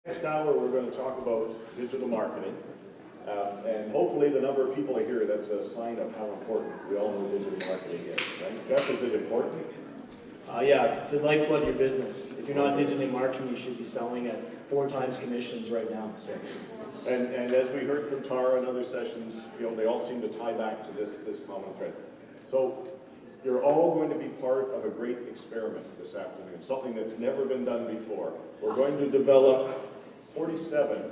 Next hour, we're going to talk about digital marketing. And hopefully the number of people are here, that's a sign of how important we all know digital marketing is, right? Jeff, is it important? Yeah, it's the lifeblood of your business. If you're not digitally marketing, you should be selling at 4 times commissions right now. So. And as we heard from Tara in other sessions, they all seem to tie back to this common thread. So you're all going to be part of a great experiment this afternoon, something that's never been done before. We're going to develop 47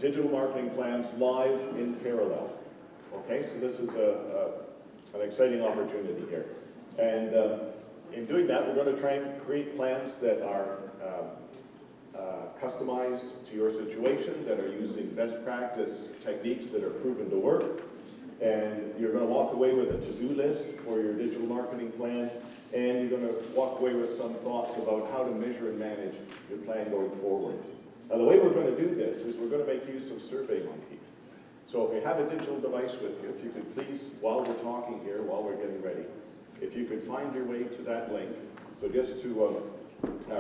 digital marketing plans live in parallel. Okay, so this is an exciting opportunity here. And in doing that, we're going to try and create plans that are customized to your situation, that are using best practice techniques that are proven to work. And you're going to walk away with a to-do list for your digital marketing plan, and you're going to walk away with some thoughts about how to measure and manage your plan going forward. Now, the way we're going to do this is we're going to make use of SurveyMonkey. So if you have a digital device with you, if you could please, while we're talking here, while we're getting ready, if you could find your way to that link. So just to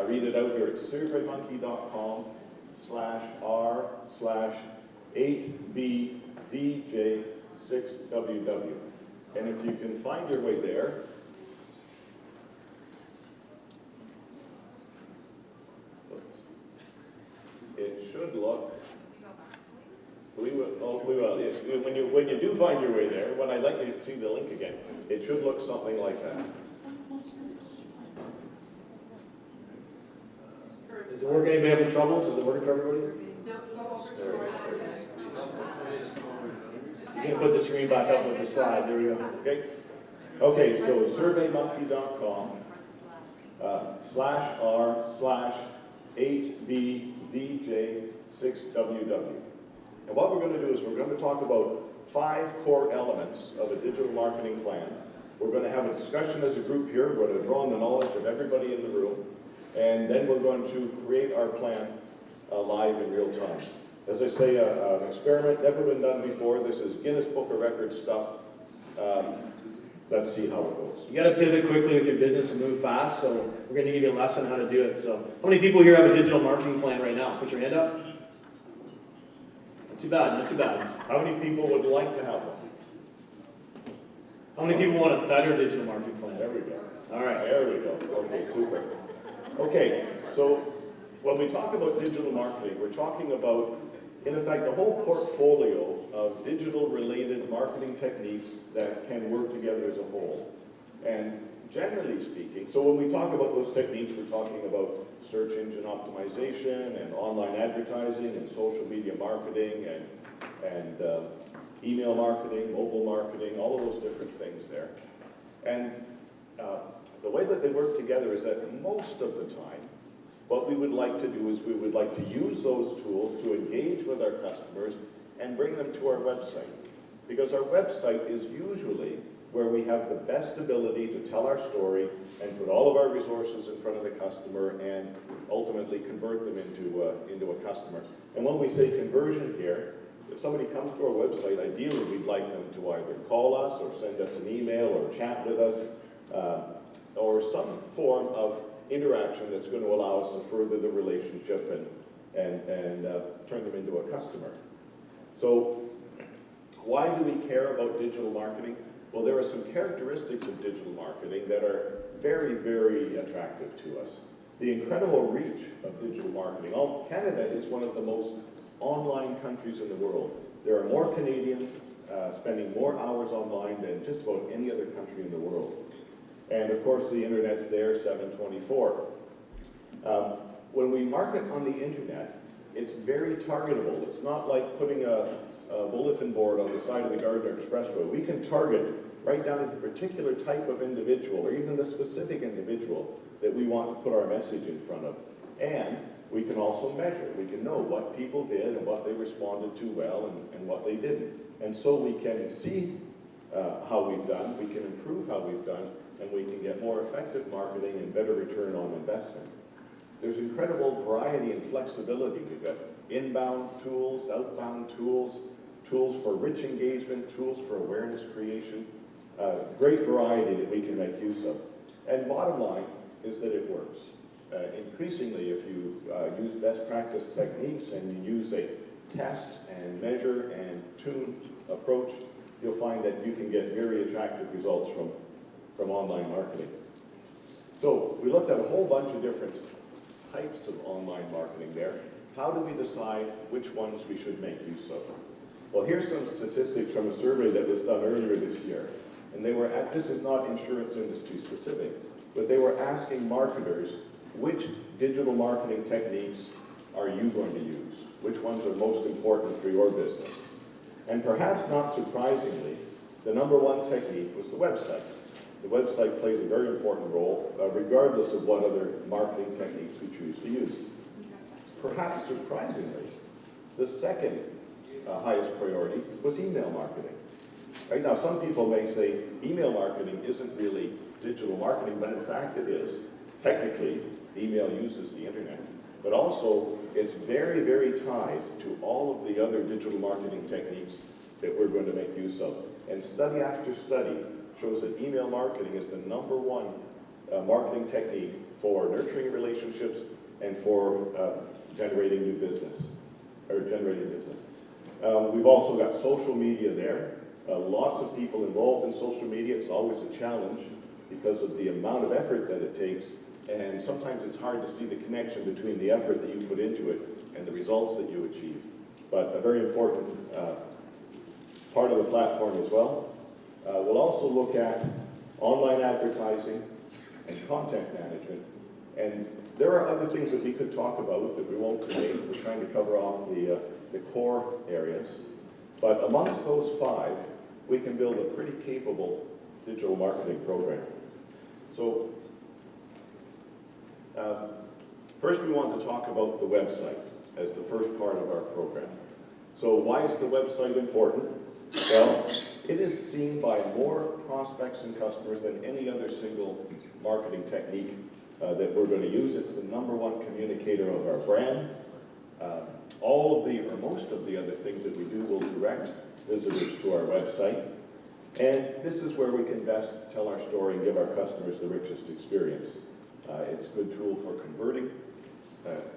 read it out here, it's surveymonkey.com/r/8bvj6ww. And if you can find your way there, it should look. We will. Yes. When you do find your way there, when I'd like to see the link again, it should look something like that. Is it working? Anybody having troubles? Is it working for everybody? No, go over to He's going to put the screen back up with the slide. There we go. Okay, so surveymonkey.com/r/8bvj6ww. And what we're going to do is we're going to talk about 5 core elements of a digital marketing plan. We're going to have a discussion as a group here. We're going to draw on the knowledge of everybody in the room. And then we're going to create our plan live in real time. As I say, an experiment, never been done before. This is Guinness Book of Records stuff. Let's see how it goes. You got to pivot quickly with your business and move fast, so we're going to give you a lesson how to do it. So, how many people here have a digital marketing plan right now? Put your hand up. Not too bad, not too bad. How many people would like to have one? How many people want a better digital marketing plan? There we go. All right. There we go. Okay, super. Okay, so when we talk about digital marketing, we're talking about, in effect, a whole portfolio of digital-related marketing techniques that can work together as a whole. And generally speaking, so when we talk about those techniques, we're talking about search engine optimization and online advertising and social media marketing and email marketing, mobile marketing, all of those different things there. And the way that they work together is that most of the time, what we would like to do is we would like to use those tools to engage with our customers and bring them to our website. Because our website is usually where we have the best ability to tell our story and put all of our resources in front of the customer and ultimately convert them into a customer. And when we say conversion here, if somebody comes to our website, ideally we'd like them to either call us or send us an email or chat with us or some form of interaction that's going to allow us to further the relationship and turn them into a customer. So why do we care about digital marketing? Well, there are some characteristics of digital marketing that are very, very attractive to us. The incredible reach of digital marketing. Canada is one of the most online countries in the world. There are more Canadians spending more hours online than just about any other country in the world. And of course, the internet's there 7/24. When we market on the internet, it's very targetable. It's not like putting a bulletin board on the side of the Gardiner Expressway. We can target right down to the particular type of individual or even the specific individual that we want to put our message in front of. And we can also measure. We can know what people did and what they responded to well and what they didn't. And so we can see how we've done, we can improve how we've done, and we can get more effective marketing and better return on investment. There's incredible variety and flexibility. We've got inbound tools, outbound tools, tools for rich engagement, tools for awareness creation, great variety that we can make use of. And bottom line is that it works. increasingly, if you use best practice techniques and you use a test and measure and tune approach, you'll find that you can get very attractive results from online marketing. So we looked at a whole bunch of different types of online marketing there. How do we decide which ones we should make use of? Well, here's some statistics from a survey that was done earlier this year. And they were this is not insurance industry specific, but they were asking marketers, which digital marketing techniques are you going to use? Which ones are most important for your business? And perhaps not surprisingly, the number one technique was the website. The website plays a very important role, regardless of what other marketing techniques we choose to use. Perhaps surprisingly, the second highest priority was email marketing. Right now, some people may say email marketing isn't really digital marketing, but in fact it is. Technically, email uses the internet, but also it's very, very tied to all of the other digital marketing techniques that we're going to make use of. And study after study shows that email marketing is the number one marketing technique for nurturing relationships and for generating new business, or generating business. We've also got social media there. Lots of people involved in social media. It's always a challenge because of the amount of effort that it takes, and sometimes it's hard to see the connection between the effort that you put into it and the results that you achieve. But a very important part of the platform as well. We'll also look at online advertising and content management. And there are other things that we could talk about that we won't today. We're trying to cover off the core areas. But amongst those five, we can build a pretty capable digital marketing program. So first we want to talk about the website as the first part of our program. So why is the website important? Well, it is seen by more prospects and customers than any other single marketing technique that we're going to use. It's the number one communicator of our brand. All of the, or most of the other things that we do will direct visitors to our website. And this is where we can best tell our story and give our customers the richest experience. It's a good tool for converting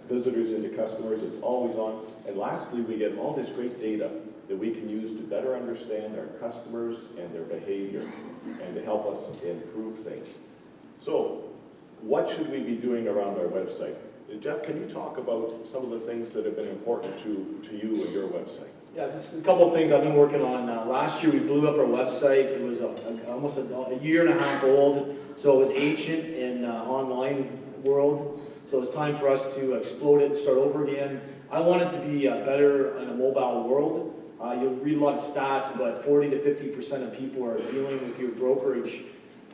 visitors into customers. It's always on. And lastly, we get all this great data that we can use to better understand our customers and their behavior and to help us improve things. So, what should we be doing around our website? Jeff, can you talk about some of the things that have been important to you and your website? Yeah, just a couple of things I've been working on. Last year we blew up our website. It was almost a year and a half old, so it was ancient in online world. So it's time for us to explode it and start over again. I want it to be better in a mobile world. You'll read a lot of stats, but 40 to 50% of people are dealing with your brokerage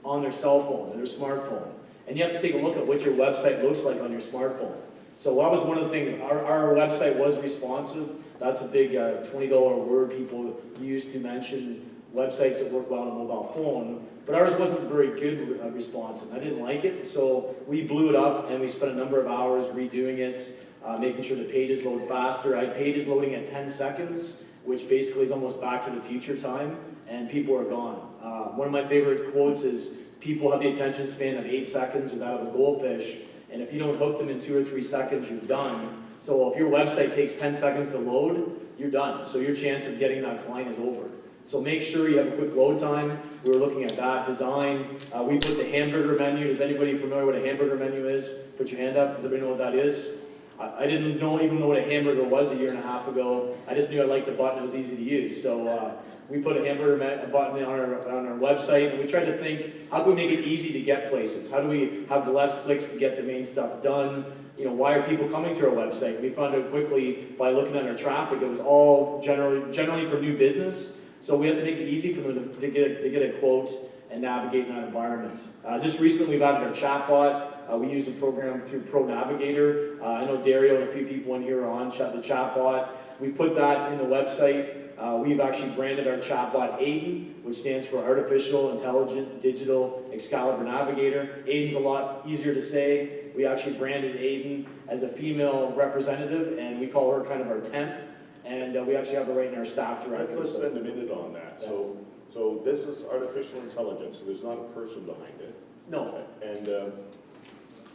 on their cell phone, or their smartphone. And you have to take a look at what your website looks like on your smartphone. So that was one of the things, our website was responsive. That's a big $20 word people use to mention websites that work well on a mobile phone. But ours wasn't very good responsive. I didn't like it, so we blew it up and we spent a number of hours redoing it, making sure the pages load faster. I had pages loading at 10 seconds, which basically is almost back to the future time, and people are gone. One of my favorite quotes is, people have the attention span of 8 seconds or that of a goldfish, and if you don't hook them in 2 or 3 seconds, you're done. So if your website takes 10 seconds to load, you're done. So your chance of getting that client is over. So make sure you have a quick load time. We were looking at that design. We put the hamburger menu. Is anybody familiar with what a hamburger menu is? Put your hand up. Does everybody know what that is? I didn't even know what a hamburger was a year and a half ago. I just knew I liked the button. It was easy to use. So we put a hamburger button on our website, and we tried to think, how can we make it easy to get places? How do we have less clicks to get the main stuff done? You know, why are people coming to our website? We found out quickly by looking at our traffic, it was all generally for new business. So we have to make it easy for them to get a quote and navigate in that environment. Just recently we've added our chatbot. We use the program through Pro Navigator. I know Dario and a few people in here are on the chatbot. We put that in the website. We've actually branded our chatbot Aiden, which stands for Artificial Intelligent Digital Excalibur Navigator. Aiden's a lot easier to say. We actually branded Aiden as a female representative, and we call her kind of our temp. And we actually have her right in our staff directory. Let's spend a minute on that. Yeah. So this is artificial intelligence, so there's not a person behind it. No. And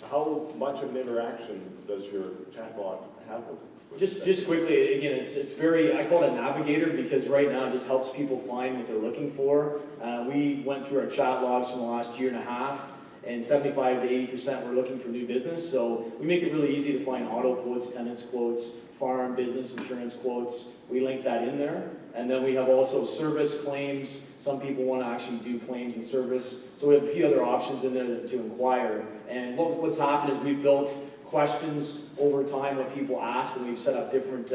how much of an interaction does your chatbot have with Just quickly, again, it's very, I call it a navigator because right now it just helps people find what they're looking for. We went through our chat logs from the last year and a half, and 75 to 80% were looking for new business. So we make it really easy to find auto quotes, tenants quotes, farm, business insurance quotes. We link that in there. And then we have also service claims. Some people want to actually do claims and service. So we have a few other options in there to inquire. And what's happened is we've built questions over time what people ask, and we've set up different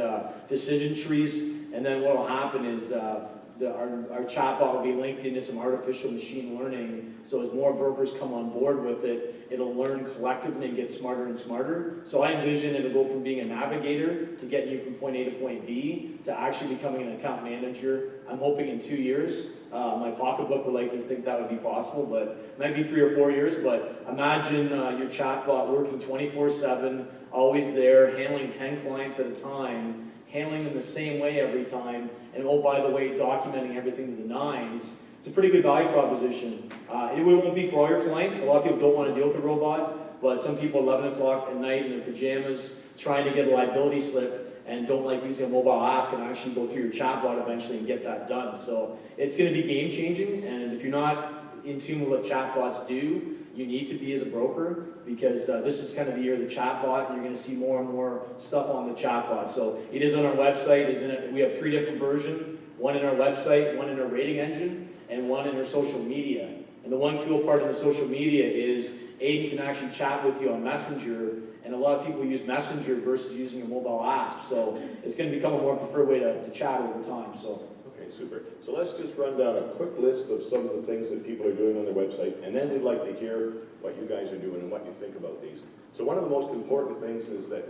decision trees. And then what will happen is our chatbot will be linked into some artificial machine learning. So as more brokers come on board with it, it'll learn collectively and get smarter and smarter. So I envision it'll go from being a navigator to getting you from point A to point B to actually becoming an account manager. I'm hoping in 2 years. My pocketbook would like to think that would be possible, but it might be 3 or 4 years. But imagine your chatbot working 24/7, always there, handling 10 clients at a time, handling them the same way every time, and oh, by the way, documenting everything to the nines. It's a pretty good value proposition. It won't be for all your clients. A lot of people don't want to deal with a robot, but some people 11 o'clock at night in their pajamas trying to get a liability slip and don't like using a mobile app can actually go through your chatbot eventually and get that done. So it's going to be game changing, and if you're not in tune with what chatbots do, you need to be as a broker, because this is kind of the year of the chatbot, and you're going to see more and more stuff on the chatbot. So it is on our website. We have 3 different versions, one in our website, one in our rating engine, and one in our social media. And the one cool part of the social media is Aiden can actually chat with you on Messenger, and a lot of people use Messenger versus using a mobile app. So it's going to become a more preferred way to chat over time. So. Okay, super. So let's just run down a quick list of some of the things that people are doing on their website, and then we'd like to hear what you guys are doing and what you think about these. So one of the most important things is that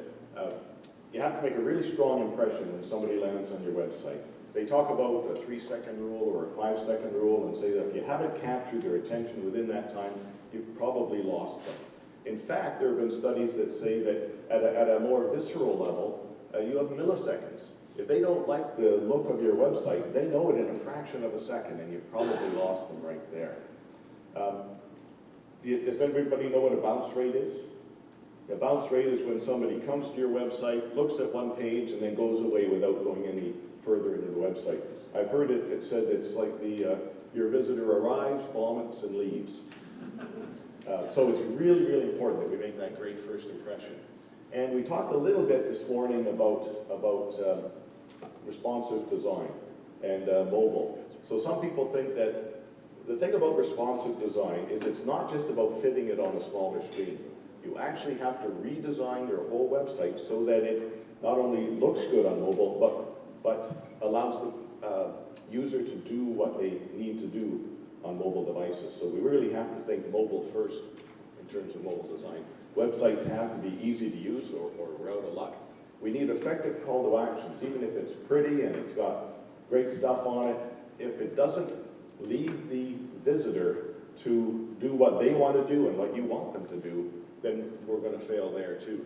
you have to make a really strong impression when somebody lands on your website. They talk about a 3-second rule or a 5-second rule and say that if you haven't captured their attention within that time, you've probably lost them. In fact, there have been studies that say that at a more visceral level, you have milliseconds. If they don't like the look of your website, they know it in a fraction of a second, and you've probably lost them right there. Does everybody know what a bounce rate is? A bounce rate is when somebody comes to your website, looks at one page, and then goes away without going any further into the website. I've heard it said that it's like your visitor arrives, vomits, and leaves. So it's really, really important that we make that great first impression. And we talked a little bit this morning about responsive design and mobile. So some people think that the thing about responsive design is it's not just about fitting it on a smaller screen. You actually have to redesign your whole website so that it not only looks good on mobile, but allows the user to do what they need to do on mobile devices. So we really have to think mobile first in terms of mobile design. Websites have to be easy to use or we're out of luck. We need effective call to actions, even if it's pretty and it's got great stuff on it. If it doesn't lead the visitor to do what they want to do and what you want them to do, then we're going to fail there too.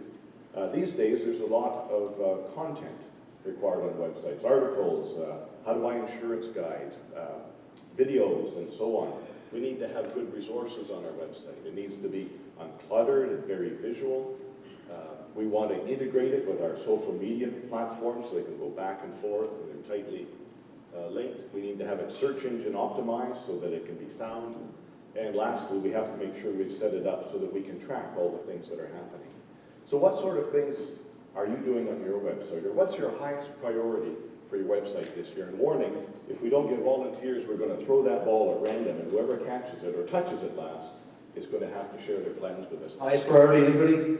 These days, there's a lot of content required on websites, articles, how to buy insurance guides, videos, and so on. We need to have good resources on our website. It needs to be uncluttered and very visual. We want to integrate it with our social media platforms so they can go back and forth and they're tightly linked. We need to have it search engine optimized so that it can be found. And lastly, we have to make sure we've set it up so that we can track all the things that are happening. So what sort of things are you doing on your website? Or what's your highest priority for your website this year? And warning, if we don't get volunteers, we're going to throw that ball at random, and whoever catches it or touches it last is going to have to share their plans with us. Highest priority, anybody?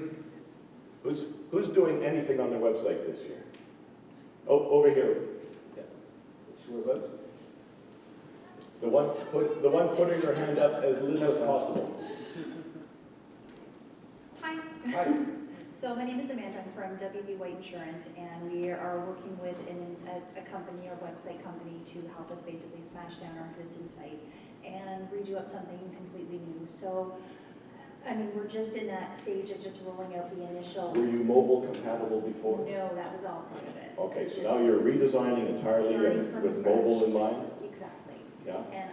Who's doing anything on their website this year? Oh, over here. Yeah. Sure was. The one putting her hand up as little as possible. Hi. Hi. So my name is Amanda. I'm from WB White Insurance, and we are working with a company, our website company, to help us basically smash down our existing site and redo up something completely new. So, I mean, we're just in that stage of just rolling out the initial. Were you mobile compatible before? No, that was all part of it. Okay, so now you're redesigning entirely with mobile in mind? Exactly. Yeah. And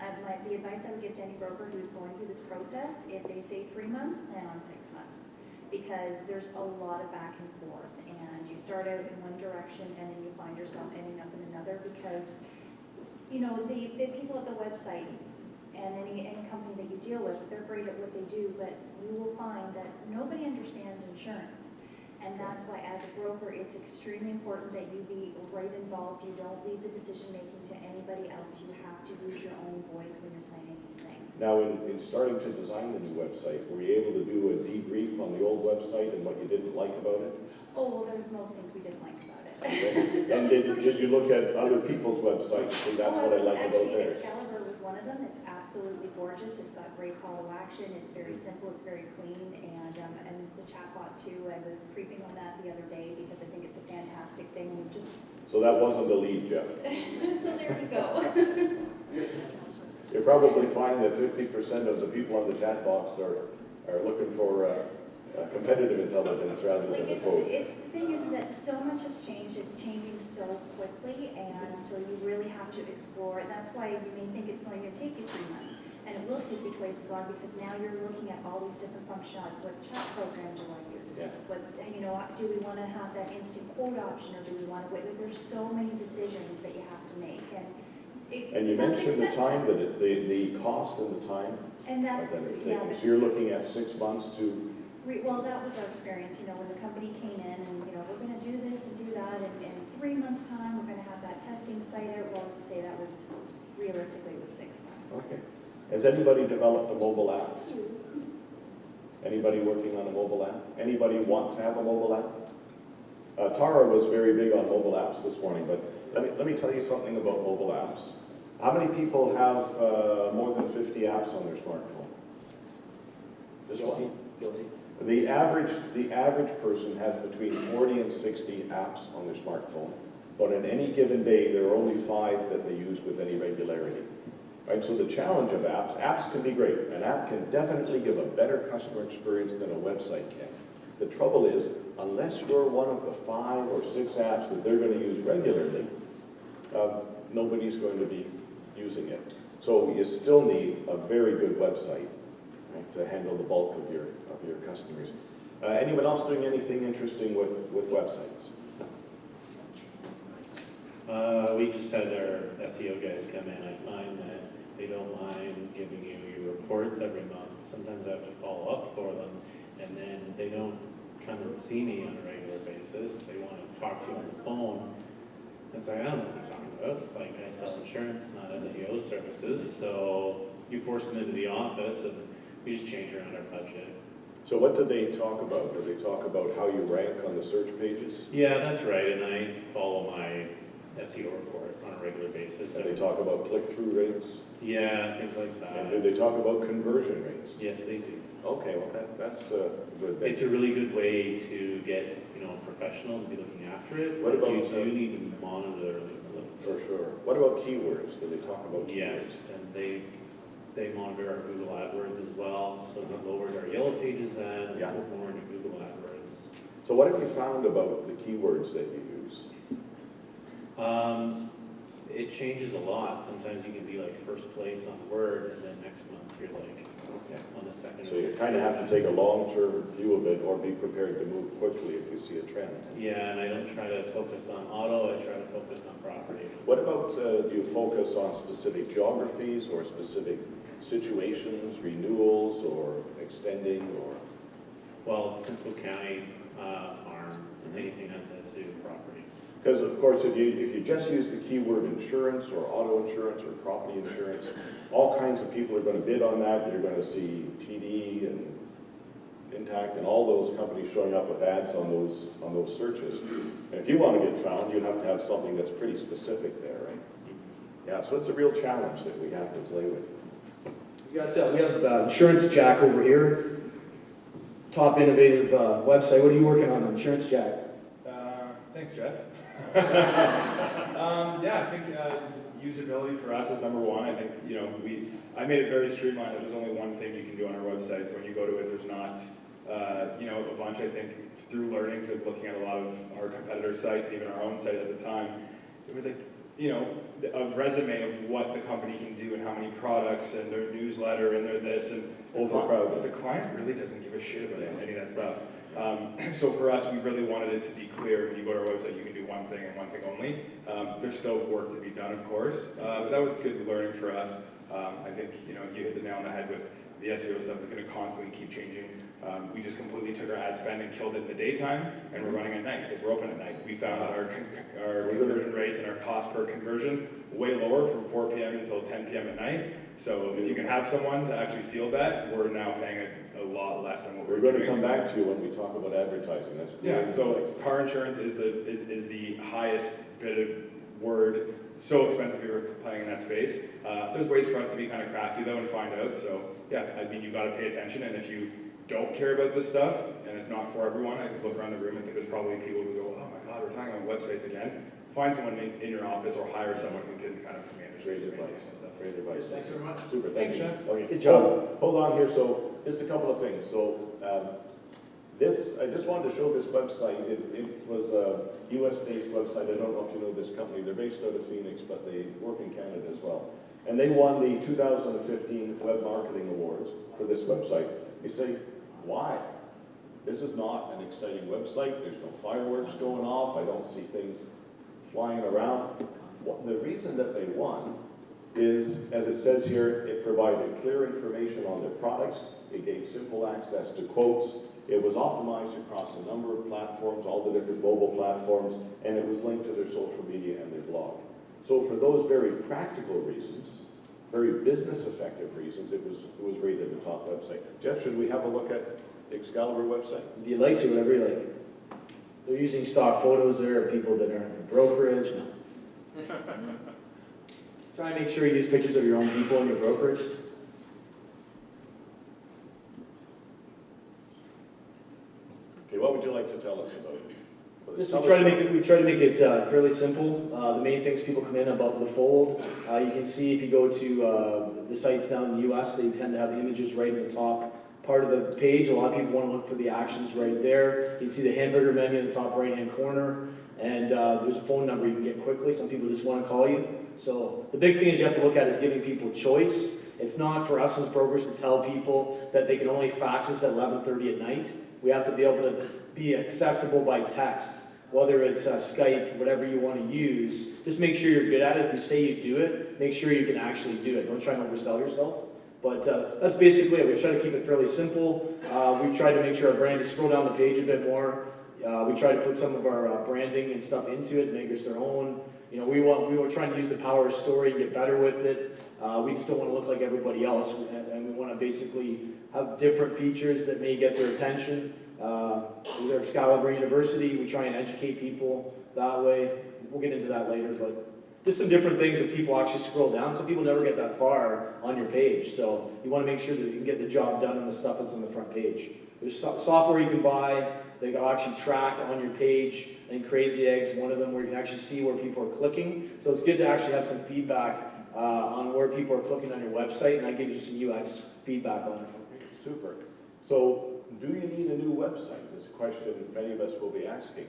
the advice I would give to any broker who's going through this process, if they say 3 months, plan on 6 months. because there's a lot of back and forth, and you start out in one direction and then you find yourself ending up in another, because, you know, the people at the website and any company that you deal with, they're great at what they do, but you will find that nobody understands insurance. And that's why, as a broker, it's extremely important that you be right involved. You don't leave the decision-making to anybody else. You have to use your own voice when you're planning these things. Now, in starting to design the new website, were you able to do a debrief on the old website and what you didn't like about it? Oh, well, there's most things we didn't like about it. So And did you look at other people's websites? And that's what I like about actually, theirs. Excalibur was one of them. It's absolutely gorgeous. It's got great call to action. It's very simple. It's very clean. And the chatbot too. I was creeping on that the other day because I think it's a fantastic thing. We just So that wasn't the lead, Jeff. so there you go. You probably find that 50% of the people on the chat box are looking for competitive intelligence rather than the code. It's the thing is that so much has changed. It's changing so quickly, and so you really have to explore. And that's why you may think it's only going to take you 3 months, and it will take you twice as long, because now you're looking at all these different functionalities. What chat program do I use? Yeah. What, you know, do we want to have that instant quote option, or do we want to wait? There's so many decisions that you have to make, and And you mentioned the time, that the cost and the time and that's that it's yeah. taking. So you're looking at 6 months to, Well, that was our experience, you know, when the company came in and, you know, we're going to do this and do that, and in 3 months' time, we're going to have that testing site out. Well, let's say that was, realistically, it was 6 months. okay. Has anybody developed a mobile app? Anybody working on a mobile app? Anybody want to have a mobile app? Tara was very big on mobile apps this morning, but let me tell you something about mobile apps. How many people have more than 50 apps on their smartphone? Just one? Guilty. The average person has between 40 and 60 apps on their smartphone, but on any given day, there are only 5 that they use with any regularity. Right, so the challenge of apps can be great. An app can definitely give a better customer experience than a website can. The trouble is, unless you're one of the 5 or 6 apps that they're going to use regularly, nobody's going to be using it. So you still need a very good website, right, to handle the bulk of your customers. Anyone else doing anything interesting with websites? We just had our SEO guys come in. I find that they don't mind giving you your reports every month. Sometimes I have to follow up for them, and then they don't come and see me on a regular basis. They want to talk to you on the phone. It's like, I don't know what you're talking about. Like, I sell insurance, not SEO services. So you force them into the office, and we just change around our budget. So what do they talk about? Do they talk about how you rank on the search pages? Yeah, that's right. And I follow my SEO report on a regular basis. Do they talk about click-through rates? Yeah, things like And do that. they talk about conversion rates? Yes, they do. Okay, well that's good. It's a really good way to get, you know, a professional to be looking after it. What but about, you do need to monitor them. For sure. What about keywords? Do they talk about keywords? Yes, and they monitor our Google AdWords as well, so they lowered our Yellow Pages ad and Yeah. put more into Google AdWords. So what have you found about the keywords that you use? It changes a lot. Sometimes you can be like first place on Word, and then next month you're like Okay. on the second. So you kind of have to take a long-term view of it or be prepared to move quickly if you see a trend. Yeah, and I don't try to focus on auto, I try to focus on property. What about, do you focus on specific geographies or specific situations, renewals or extending or? Well, Simcoe County farm, anything that has to do with property. Because of course, if you just use the keyword insurance or auto insurance or property insurance, all kinds of people are going to bid on that. You're going to see TD and Intact and all those companies showing up with ads on those searches. And if you want to get found, you have to have something that's pretty specific there, right? Yeah, so it's a real challenge that we have to play with. We have Insurance Jack over here. Top innovative website. What are you working on, Insurance Jack? Thanks, Jeff. Yeah, I think usability for us is number one. I think, you know, I made it very streamlined. There's only one thing you can do on our website. So when you go to it, there's not, you know, a bunch. I think through learnings of looking at a lot of our competitor sites, even our own site at the time, it was like, you know, a resume of what the company can do and how many products and their newsletter and their this and Overcrowded. the client really doesn't give a shit about any of that stuff. So for us, we really wanted it to be clear, when you go to our website, you can do one thing and one thing only. There's still work to be done, of course, but that was good learning for us. I think, you hit the nail on the head with the SEO stuff is going to constantly keep changing. We just completely took our ad spend and killed it in the daytime, and we're running at night because we're open at night. We found that our conversion rates and our cost per conversion way lower from 4 p.m. until 10 p.m. at night. So if you can have someone to actually field that, we're now paying a lot less than what We're going to come back to you when we talk about advertising. That's great. Yeah, so car insurance is the highest bit of word. So expensive if you're playing in that space. There's ways for us to be kind of crafty though and find out. So yeah, I mean, you've got to pay attention, and if you don't care about this stuff and it's not for everyone, I could look around the room and think there's probably people who go, oh my God, we're talking about websites again. Find someone in your office or hire someone who can kind of manage Great this advice. and stuff. Great advice. Thanks so much. Super, thank you. Okay. Good job. Hold on here, so just a couple of things. So I just wanted to show this website. It was a US-based website. I don't know if you know this company. They're based out of Phoenix, but they work in Canada as well. And they won the 2015 Web Marketing Awards for this website. You say, why? This is not an exciting website. There's no fireworks going off. I don't see things flying around. The reason that they won is, as it says here, it provided clear information on their products. It gave simple access to quotes. It was optimized across a number of platforms, all the different mobile platforms, and it was linked to their social media and their blog. So for those very practical reasons, very business effective reasons, it was rated the top website. Jeff, should we have a look at the Excalibur website? If you like to, whatever you like. They're using stock photos there of people that aren't in brokerage. No. Try and make sure you use pictures of your own people in your brokerage. Okay, what would you like to tell us about it? We try to make it fairly simple. The main things people come in above the fold. You can see if you go to the sites down in the US, they tend to have the images right in the top part of the page. A lot of people want to look for the actions right there. You can see the hamburger menu in the top right-hand corner, and there's a phone number you can get quickly. Some people just want to call you. So the big thing is you have to look at is giving people choice. It's not for us as brokers to tell people that they can only fax us at 11:30 at night. We have to be able to be accessible by text, whether it's Skype, whatever you want to use. Just make sure you're good at it. If you say you do it, make sure you can actually do it. Don't try and oversell yourself. But that's basically it. We try to keep it fairly simple. We try to make sure our brand is scroll down the page a bit more. We try to put some of our branding and stuff into it, make us our own. You know, we were trying to use the power of story and get better with it. We just don't want to look like everybody else, and we want to basically have different features that may get their attention. With our Excalibur University, we try and educate people that way. We'll get into that later, but just some different things that people actually scroll down. Some people never get that far on your page, so you want to make sure that you can get the job done on the stuff that's on the front page. There's software you can buy that will actually track on your page. I think Crazy Eggs, one of them, where you can actually see where people are clicking. So it's good to actually have some feedback on where people are clicking on your website, and that gives you some UX feedback on it. Super. So, do you need a new website? Is a question many of us will be asking.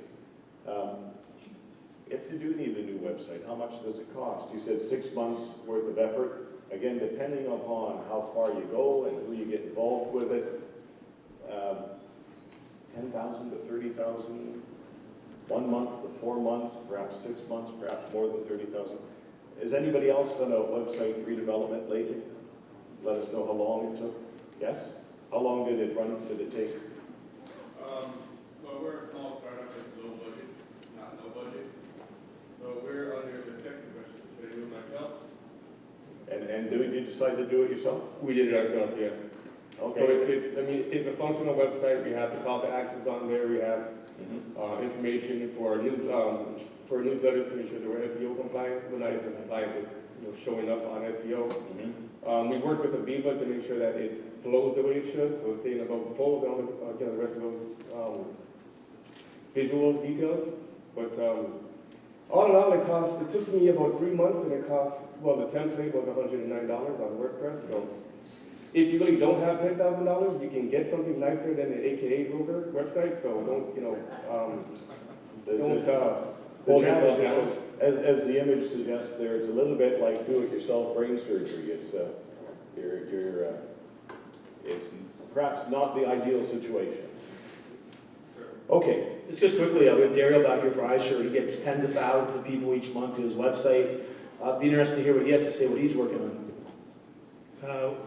If you do need a new website, how much does it cost? You said 6 months worth of effort. Again, depending upon how far you go and who you get involved with it, 10,000 to 30,000, 1 month to 4 months, perhaps 6 months, perhaps more than 30,000. Has anybody else done a website redevelopment lately? Let us know how long it took. Yes? How long did it run? Did it take? Well, we're a small startup with low budget, not no budget. So we're under the technical question. Should I do it myself? And did you decide to do it yourself? We did it ourselves, yeah. Okay. So it's a functional website. We have the call to actions on there. We have information for our newsletters to make sure that we're SEO compliant. We're not SEO compliant with showing up on SEO. We work with Aviva to make sure that it flows the way it should, so it's staying above the fold and all the rest of those visual details. But all in all, it took me about 3 months, and it cost, well, the template was $109 on WordPress. So if you really don't have $10,000, you can get something nicer than the AKA broker website. So don't hold yourself down. As the image suggests there, it's a little bit like do-it-yourself brain surgery. It's it's perhaps not the ideal situation. Okay, Just quickly, we have Daryl back here for iSure. He gets tens of thousands of people each month to his website. It'd be interesting to hear what he has to say, what he's working on.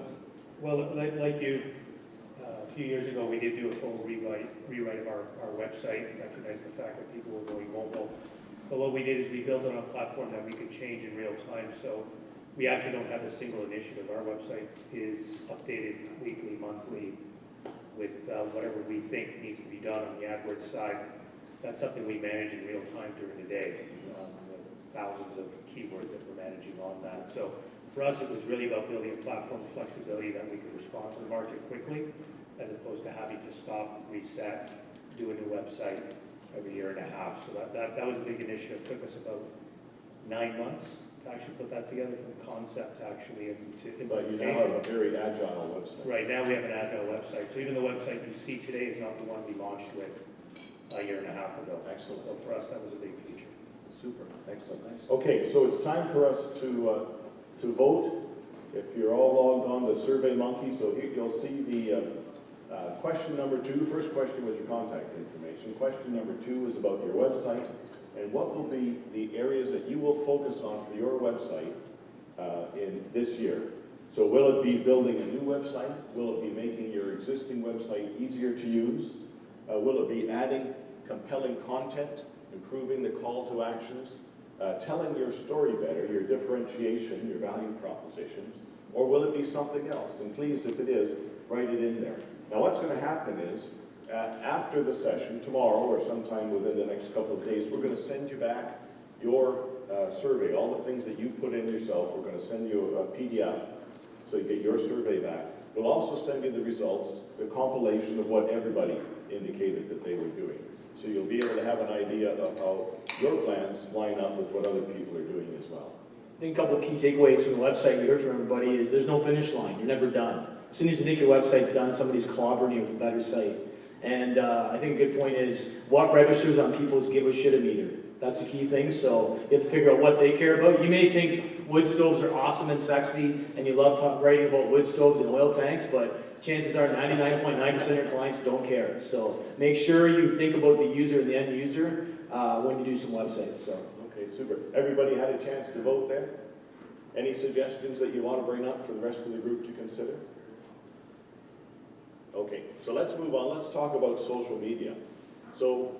Well, like you, a few years ago, we did do a full rewrite of our website, recognize the fact that people were going mobile. But what we did is we built it on a platform that we could change in real time, so we actually don't have a single initiative. Our website is updated weekly, monthly, with whatever we think needs to be done on the AdWords side. That's something we manage in real time during the day, with thousands of keywords that we're managing on that. So for us, it was really about building a platform of flexibility that we could respond to the market quickly, as opposed to having to stop, reset, do a new website every year and a half. So that was a big initiative. It took us about 9 months to actually put that together, from concept actually to but you now implementation. have a very agile website. Right now we have an agile website. So even the website you see today is not the one we launched with a year and a half ago. Excellent. So for us, that was a big feature. Super, excellent. Okay, so it's time for us to vote. If you're all logged on to SurveyMonkey, so here you'll see the question number 2. First question was your contact information. Question number 2 is about your website and what will be the areas that you will focus on for your website in this year. So will it be building a new website? Will it be making your existing website easier to use? Will it be adding compelling content, improving the call to actions, telling your story better, your differentiation, your value proposition, or will it be something else? And please, if it is, write it in there. Now what's going to happen is, after the session, tomorrow or sometime within the next couple of days, we're going to send you back your survey, all the things that you put in yourself. We're going to send you a PDF so you get your survey back. We'll also send you the results, the compilation of what everybody indicated that they were doing. So you'll be able to have an idea of how your plans line up with what other people are doing as well. I think a couple of key takeaways from the website you heard from everybody is there's no finish line. You're never done. As soon as you think your website's done, somebody's clobbering you with a better site. And I think a good point is what registers on people's give a shit meter. That's a key thing. So you have to figure out what they care about. You may think wood stoves are awesome and sexy, and you love writing about wood stoves and oil tanks, but chances are 99.9% of your clients don't care. So make sure you think about the user and the end user when you do some websites. So. Okay, super. Everybody had a chance to vote there? Any suggestions that you want to bring up for the rest of the group to consider? Okay, so let's move on. Let's talk about social media. So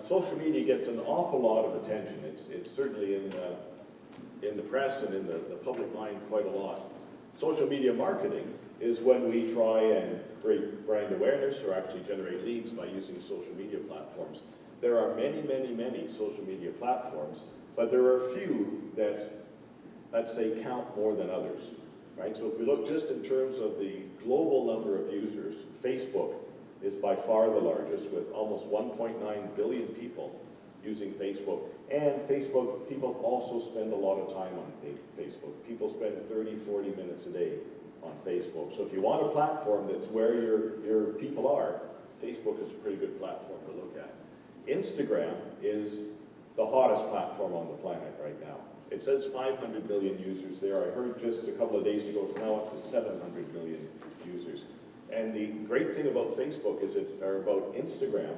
social media gets an awful lot of attention. It's certainly in the press and in the public mind quite a lot. Social media marketing is when we try and create brand awareness or actually generate leads by using social media platforms. There are many, many, many social media platforms, but there are a few that, let's say, count more than others, right? So if we look just in terms of the global number of users, Facebook is by far the largest with almost 1.9 billion people using Facebook. And Facebook, people also spend a lot of time on Facebook. People spend 30, 40 minutes a day on Facebook. So if you want a platform that's where your people are, Facebook is a pretty good platform to look at. Instagram is the hottest platform on the planet right now. It says 500 million users there. I heard just a couple of days ago it's now up to 700 million users. And the great thing about Facebook or about Instagram,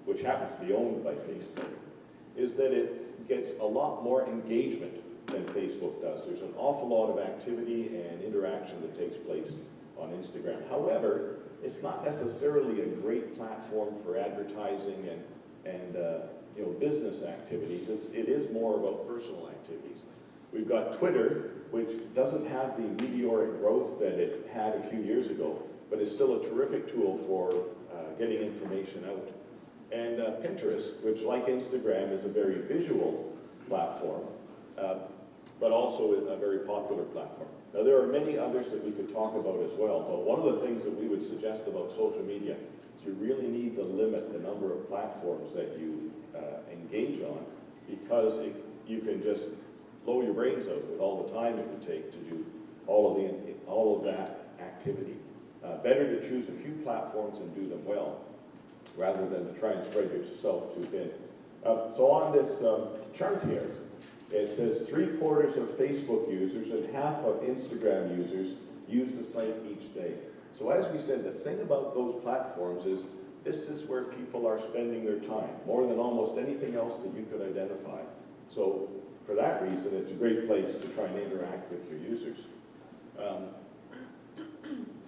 which happens to be owned by Facebook, is that it gets a lot more engagement than Facebook does. There's an awful lot of activity and interaction that takes place on Instagram. However, it's not necessarily a great platform for advertising and business activities. It is more about personal activities. We've got Twitter, which doesn't have the meteoric growth that it had a few years ago, but is still a terrific tool for getting information out. And Pinterest, which like Instagram is a very visual platform, but also a very popular platform. Now there are many others that we could talk about as well, but one of the things that we would suggest about social media is you really need to limit the number of platforms that you engage on, because you can just blow your brains out with all the time it would take to do all of that activity. Better to choose a few platforms and do them well, rather than to try and spread yourself too thin. So on this chart here, it says 3/4 of Facebook users and half of Instagram users use the site each day. So as we said, the thing about those platforms is this is where people are spending their time, more than almost anything else that you could identify. So for that reason, it's a great place to try and interact with your users.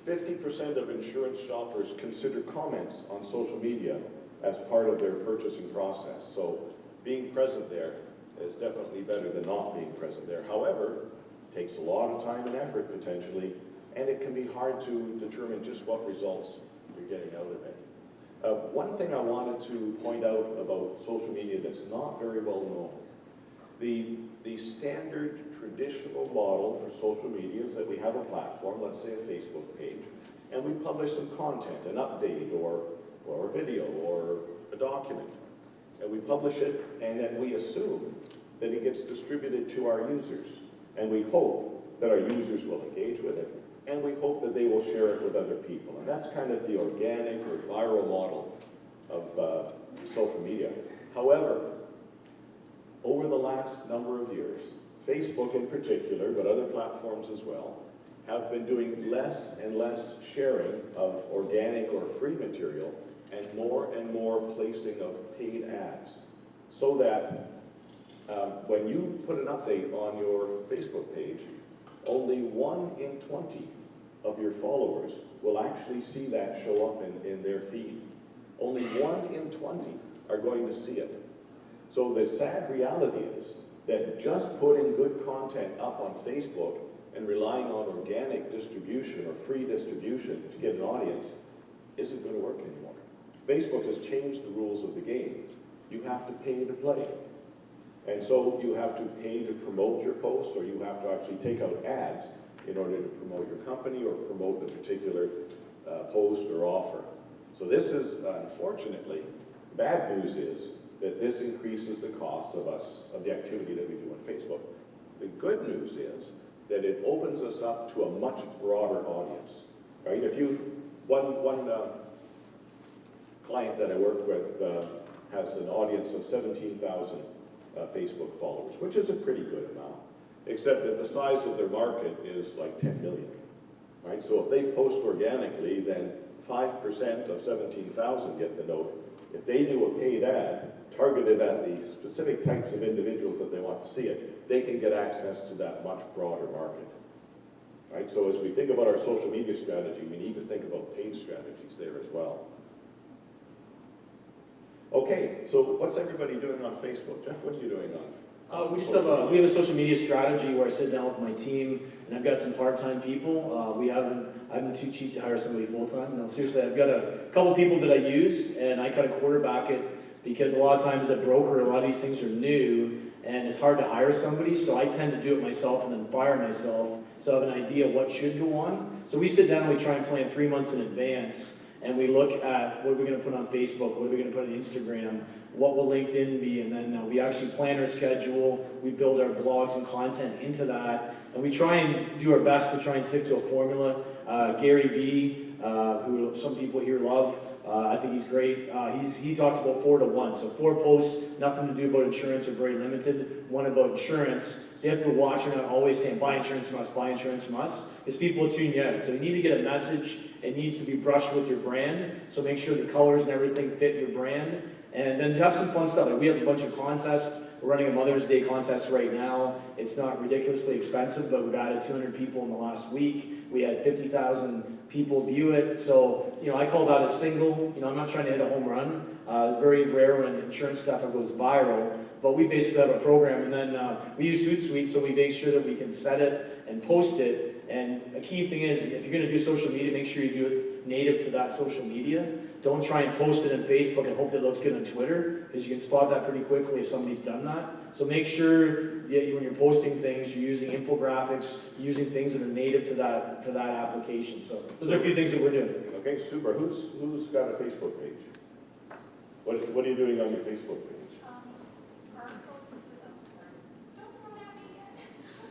50% of insurance shoppers consider comments on social media as part of their purchasing process. So being present there is definitely better than not being present there. However, it takes a lot of time and effort potentially, and it can be hard to determine just what results you're getting out of it. One thing I wanted to point out about social media that's not very well known. The standard traditional model for social media is that we have a platform, let's say a Facebook page, and we publish some content, an update or a video or a document. And we publish it, and then we assume that it gets distributed to our users. And we hope that our users will engage with it, and we hope that they will share it with other people. And that's kind of the organic or viral model of social media. However, over the last number of years, Facebook in particular, but other platforms as well, have been doing less and less sharing of organic or free material and more placing of paid ads. So that when you put an update on your Facebook page, only 1 in 20 of your followers will actually see that show up in their feed. Only 1 in 20 are going to see it. So the sad reality is that just putting good content up on Facebook and relying on organic distribution or free distribution to get an audience isn't going to work anymore. Facebook has changed the rules of the game. You have to pay to play. And so you have to pay to promote your posts, or you have to actually take out ads in order to promote your company or promote the particular post or offer. So this is, unfortunately, bad news is that this increases the cost of the activity that we do on Facebook. The good news is that it opens us up to a much broader audience, right? If one client that I work with has an audience of 17,000 Facebook followers, which is a pretty good amount, except that the size of their market is like 10 million, right? So if they post organically, then 5% of 17,000 get the note. If they do a paid ad targeted at the specific types of individuals that they want to see it, they can get access to that much broader market, right? So as we think about our social media strategy, we need to think about paid strategies there as well. Okay, so what's everybody doing on Facebook? Jeff, what are you doing on? We have a social media strategy where I sit down with my team, and I've got some part-time people. I've been too cheap to hire somebody full-time. No, seriously, I've got a couple people that I use, and I kind of quarterback it because a lot of times as a broker, a lot of these things are new, and it's hard to hire somebody, so I tend to do it myself and then fire myself, so I have an idea of what should go on. So we sit down and we try and plan 3 months in advance, and we look at what are we going to put on Facebook, what are we going to put on Instagram, what will LinkedIn be, and then we actually plan our schedule, we build our blogs and content into that, and we try and do our best to try and stick to a formula. Gary Vee, who some people here love, I think he's great. He talks about 4 to 1. So 4 posts, nothing to do about insurance or very limited, 1 about insurance. So you have to watch, you're not always saying buy insurance from us, buy insurance from us, because people will tune you out. So you need to get a message. It needs to be brushed with your brand. So make sure the colors and everything fit your brand. And then have some fun stuff. Like we have a bunch of contests. We're running a Mother's Day contest right now. It's not ridiculously expensive, but we've added 200 people in the last week. We had 50,000 people view it. So, I call that a single. I'm not trying to hit a home run. It's very rare when insurance stuff goes viral. But we basically have a program, and then we use Hootsuite, so we make sure that we can set it and post it. And a key thing is, if you're going to do social media, make sure you do it native to that social media. Don't try and post it on Facebook and hope that it looks good on Twitter, because you can spot that pretty quickly if somebody's done that. So make sure that when you're posting things, you're using infographics, using things that are native to that application. So those are a few things that we're doing. Okay, super. Who's got a Facebook page? What are you doing on your Facebook page?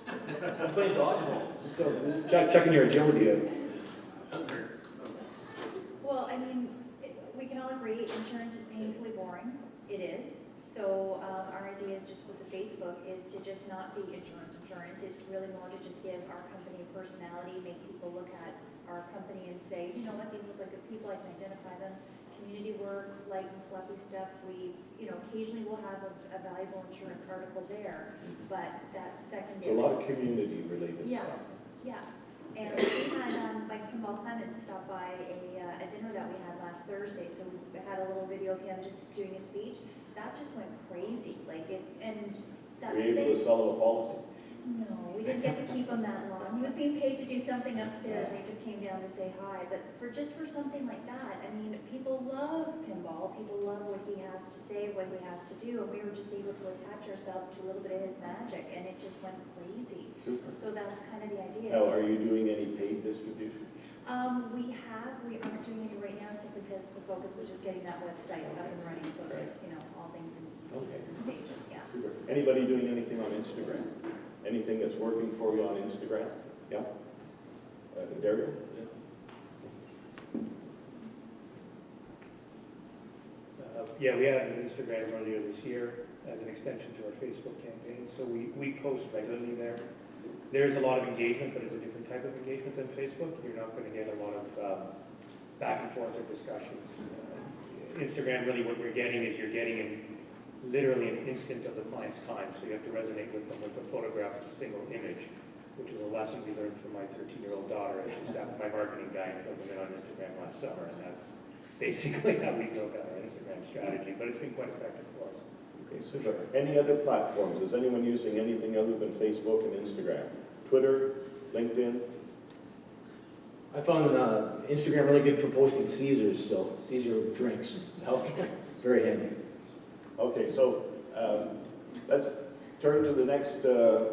I'm playing dodgeball. So checking your agility out. Well, we can all agree insurance is painfully boring. It is. So our idea is just with the Facebook is to just not be insurance. It's really more to just give our company a personality, make people look at our company and say, you know what, these look like good people, I can identify them. community work, light and fluffy stuff. We, occasionally we'll have a valuable insurance article there, but that's So secondary. a lot of community-related Yeah, stuff. yeah. And we had, Mike from All Clements stop by a dinner that we had last Thursday, so we had a little video of him just doing a speech. That just went crazy, and that's Were the you able to thing. sell them a policy? No, we didn't get to keep him that long. He was being paid to do something upstairs, and he just came down to say hi. But for something like that, I mean, people love pinball, people love what he has to say, what he has to do, and we were just able to attach ourselves to a little bit of his magic, and it just went crazy. Super. So that's kind of the idea. Now, are you doing any paid distribution? We aren't doing any right now simply because the focus was just getting that website up and running, so it's, all things in pieces and stages, yeah. Super. Anybody doing anything on Instagram? Anything that's working for you on Instagram? Yeah? Dario? Yeah, we had an Instagram earlier this year as an extension to our Facebook campaign, so we post regularly there. There's a lot of engagement, but it's a different type of engagement than Facebook. You're not going to get a lot of back and forth or discussions. Instagram, really what you're getting is literally an instant of the client's time, so you have to resonate with them with a photograph of a single image, which is a lesson we learned from my 13-year-old daughter as she sat with my marketing guy and filmed it on Instagram last summer, and that's basically how we built out our Instagram strategy, but it's been quite effective for us. Okay, super. Any other platforms? Is anyone using anything other than Facebook and Instagram? Twitter, LinkedIn? I found Instagram really good for posting Caesars, so Caesar drinks. Very handy. Okay, so let's turn to the next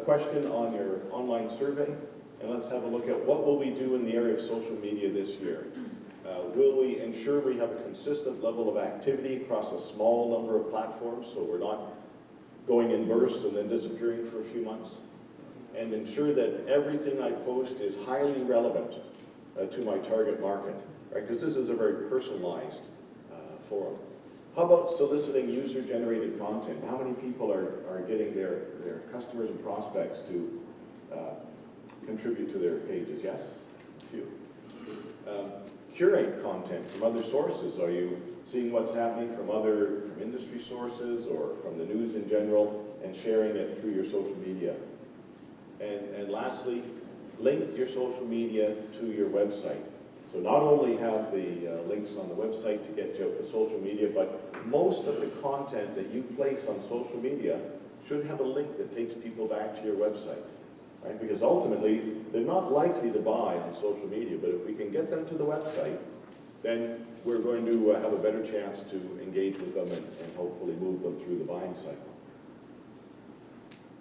question on your online survey, and let's have a look at what will we do in the area of social media this year. Will we ensure we have a consistent level of activity across a small number of platforms, so we're not going in bursts and then disappearing for a few months? And ensure that everything I post is highly relevant to my target market, right? Because this is a very personalized forum. How about soliciting user-generated content? How many people are getting their customers and prospects to contribute to their pages? Yes? A few. Curate content from other sources. Are you seeing what's happening from industry sources or from the news in general and sharing it through your social media? And lastly, link your social media to your website. So not only have the links on the website to get you out to social media, but most of the content that you place on social media should have a link that takes people back to your website, right? Because ultimately, they're not likely to buy on social media, but if we can get them to the website, then we're going to have a better chance to engage with them and hopefully move them through the buying cycle.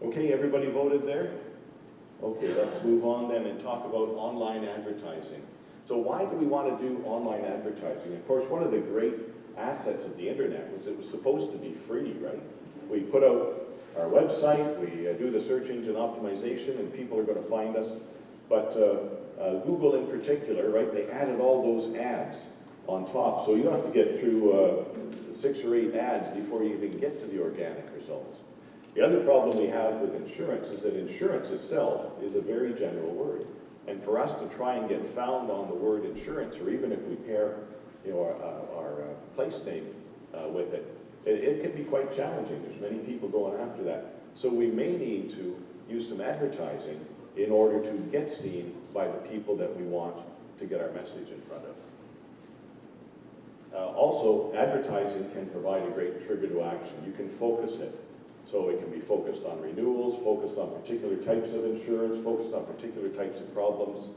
Okay, everybody voted there? Okay, let's move on then and talk about online advertising. So why do we want to do online advertising? Of course, one of the great assets of the internet was it was supposed to be free, right? We put out our website, we do the search engine optimization, and people are going to find us. But Google in particular, right, they added all those ads on top. So you have to get through 6 or 8 ads before you even get to the organic results. The other problem we have with insurance is that insurance itself is a very general word. And for us to try and get found on the word insurance, or even if we pair our place name with it, it can be quite challenging. There's many people going after that. So we may need to use some advertising in order to get seen by the people that we want to get our message in front of. Also, advertising can provide a great trigger to action. You can focus it. So it can be focused on renewals, focused on particular types of insurance, focused on particular types of problems,